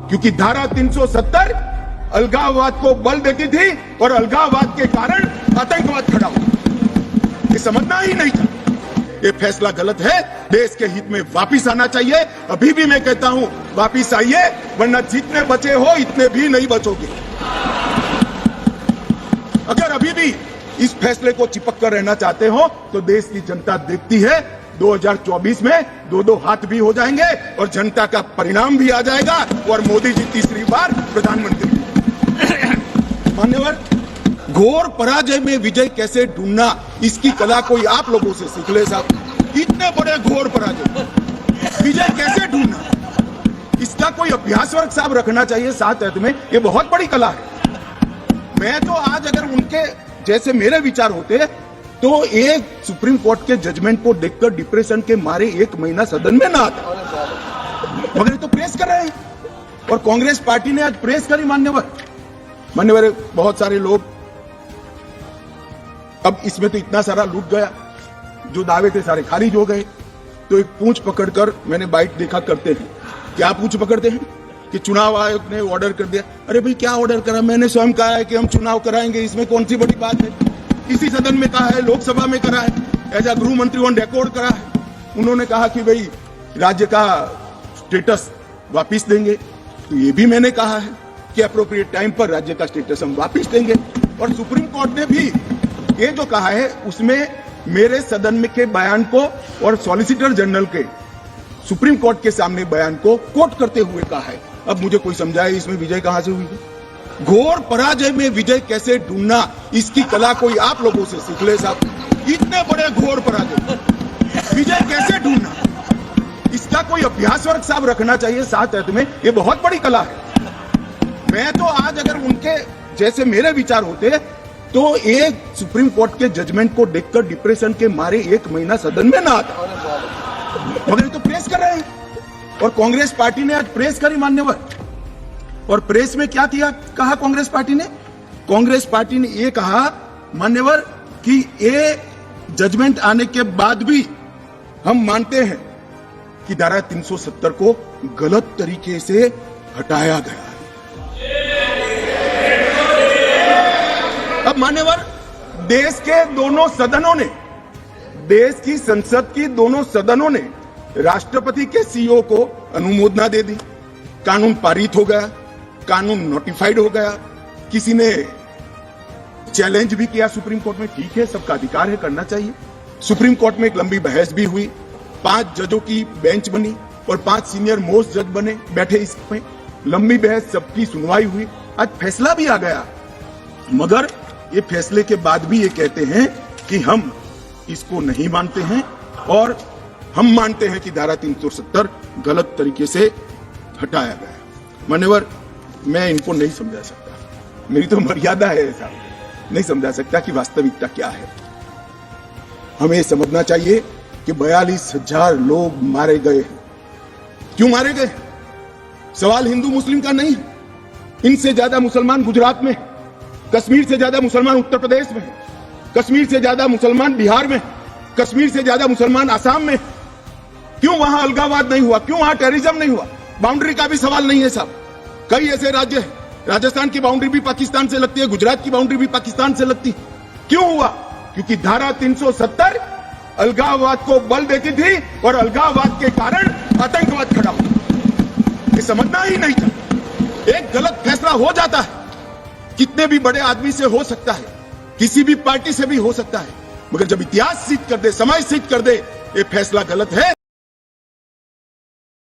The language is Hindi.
क्योंकि धारा 370 अलगाववाद को बल देती थी और अलगाववाद के कारण आतंकवाद खड़ा हुआ। ये समझना ही नहीं था। ये फैसला गलत है। देश के हित में वापिस आना चाहिए। अभी भी मैं कहता हूं, वापिस आइए, वरना जितने बचे हो इतने भी नहीं बचोगे। अगर अभी भी इस फैसले को चिपक कर रहना चाहते हो तो देश की जनता देखती है 2024 में दो हाथ भी हो जाएंगे और जनता का परिणाम भी आ जाएगा और मोदी जी तीसरी बार प्रधानमंत्री। मान्यवर, घोर पराजय में विजय कैसे ढूंढना, इसकी कला कोई आप लोगों से सीख ले साहब। इतने बड़े घोर पराजय विजय कैसे ढूंढना, इसका कोई अभ्यास वर्ग साहब रखना चाहिए साथ में। ये बहुत बड़ी कला है। मैं तो आज अगर उनके जैसे मेरे विचार होते तो एक सुप्रीम कोर्ट के जजमेंट को देखकर डिप्रेशन के मारे 1 महीना सदन में ना आता, मगर ये तो प्रेस कर रहे हैं और कांग्रेस पार्टी ने आज प्रेस करी। मान्यवर, बहुत सारे लोग, अब इसमें तो इतना सारा लूट गया, जो दावे थे सारे खारिज हो गए। तो एक पूंछ पकड़कर मैंने बाइट देखा करते हैं। क्या पूंछ पकड़ते हैं कि चुनाव आयोग ने ऑर्डर कर दिया। अरे भाई, क्या ऑर्डर करा? मैंने स्वयं कहा है कि हम चुनाव कराएंगे, इसमें कौन सी बड़ी बात है? इसी सदन में कहा है, लोकसभा में करा है, एज गृह मंत्री ऑन रिकॉर्ड करा है। उन्होंने कहा कि भाई राज्य का स्टेटस वापिस देंगे, तो ये भी मैंने कहा है कि अप्रोप्रिएट टाइम पर राज्य का स्टेटस हम वापिस देंगे। और सुप्रीम कोर्ट ने भी ये जो कहा है उसमें मेरे सदन में के बयान को और सॉलिसिटर जनरल के सुप्रीम कोर्ट के सामने बयान को कोट करते हुए कहा है। अब मुझे कोई समझाए इसमें विजय कहां से हुई है? घोर पराजय में विजय कैसे ढूंढना, इसकी कला कोई आप लोगों से सीख ले साहब। इतने बड़े घोर पराजय विजय कैसे ढूंढना, इसका कोई अभ्यास वर्ग साहब रखना चाहिए साथ में। ये बहुत बड़ी कला है। मैं तो आज अगर उनके जैसे मेरे विचार होते तो एक सुप्रीम कोर्ट के जजमेंट को देखकर डिप्रेशन के मारे 1 महीना सदन में ना आता, मगर ये तो प्रेस कर रहे हैं और कांग्रेस पार्टी ने आज प्रेस करी। मान्यवर, और प्रेस में क्या किया, कहा कांग्रेस पार्टी ने? कांग्रेस पार्टी ने ये कहा मान्यवर कि ये जजमेंट आने के बाद भी हम मानते हैं कि धारा 370 को गलत तरीके से हटाया गया है। अब मान्यवर, देश के दोनों सदनों ने, देश की संसद की दोनों सदनों ने राष्ट्रपति के सीओ को अनुमोदना दे दी। कानून पारित हो गया, कानून नोटिफाइड हो गया। किसी ने चैलेंज भी किया सुप्रीम कोर्ट में, ठीक है, सबका अधिकार है, करना चाहिए। सुप्रीम कोर्ट में एक लंबी बहस भी हुई, 5 जजों की बेंच बनी और 5 सीनियर मोस्ट जज बने, बैठे इसमें लंबी बहस, सबकी सुनवाई हुई, आज फैसला भी आ गया। मगर ये फैसले के बाद भी ये कहते हैं कि हम इसको नहीं मानते हैं और हम मानते हैं कि धारा 370 गलत तरीके से हटाया गया। मान्यवर, मैं इनको नहीं समझा सकता, मेरी तो मर्यादा है ऐसा, नहीं समझा सकता कि वास्तविकता क्या है। हमें समझना चाहिए कि 42,000 लोग मारे गए हैं। क्यों मारे गए? सवाल हिंदू मुस्लिम का नहीं। इनसे ज्यादा मुसलमान गुजरात में, कश्मीर से ज्यादा मुसलमान उत्तर प्रदेश में, कश्मीर से ज्यादा मुसलमान बिहार में, कश्मीर से ज्यादा मुसलमान आसाम में। क्यों वहां अलगाववाद नहीं हुआ? क्यों वहां टेररिज्म नहीं हुआ? बाउंड्री का भी सवाल नहीं है साहब। कई ऐसे राज्य हैं, राजस्थान की बाउंड्री भी पाकिस्तान से लगती है, गुजरात की बाउंड्री भी पाकिस्तान से लगती है। क्यों हुआ? क्योंकि धारा 370 अलगाववाद को बल देती थी और अलगाववाद के कारण आतंकवाद खड़ा हुआ। ये समझना ही नहीं था। एक गलत फैसला हो जाता है, कितने भी बड़े आदमी से हो सकता है, किसी भी पार्टी से भी हो सकता है, मगर जब इतिहास सिद्ध कर दे, समय सिद्ध कर दे ये फैसला गलत है,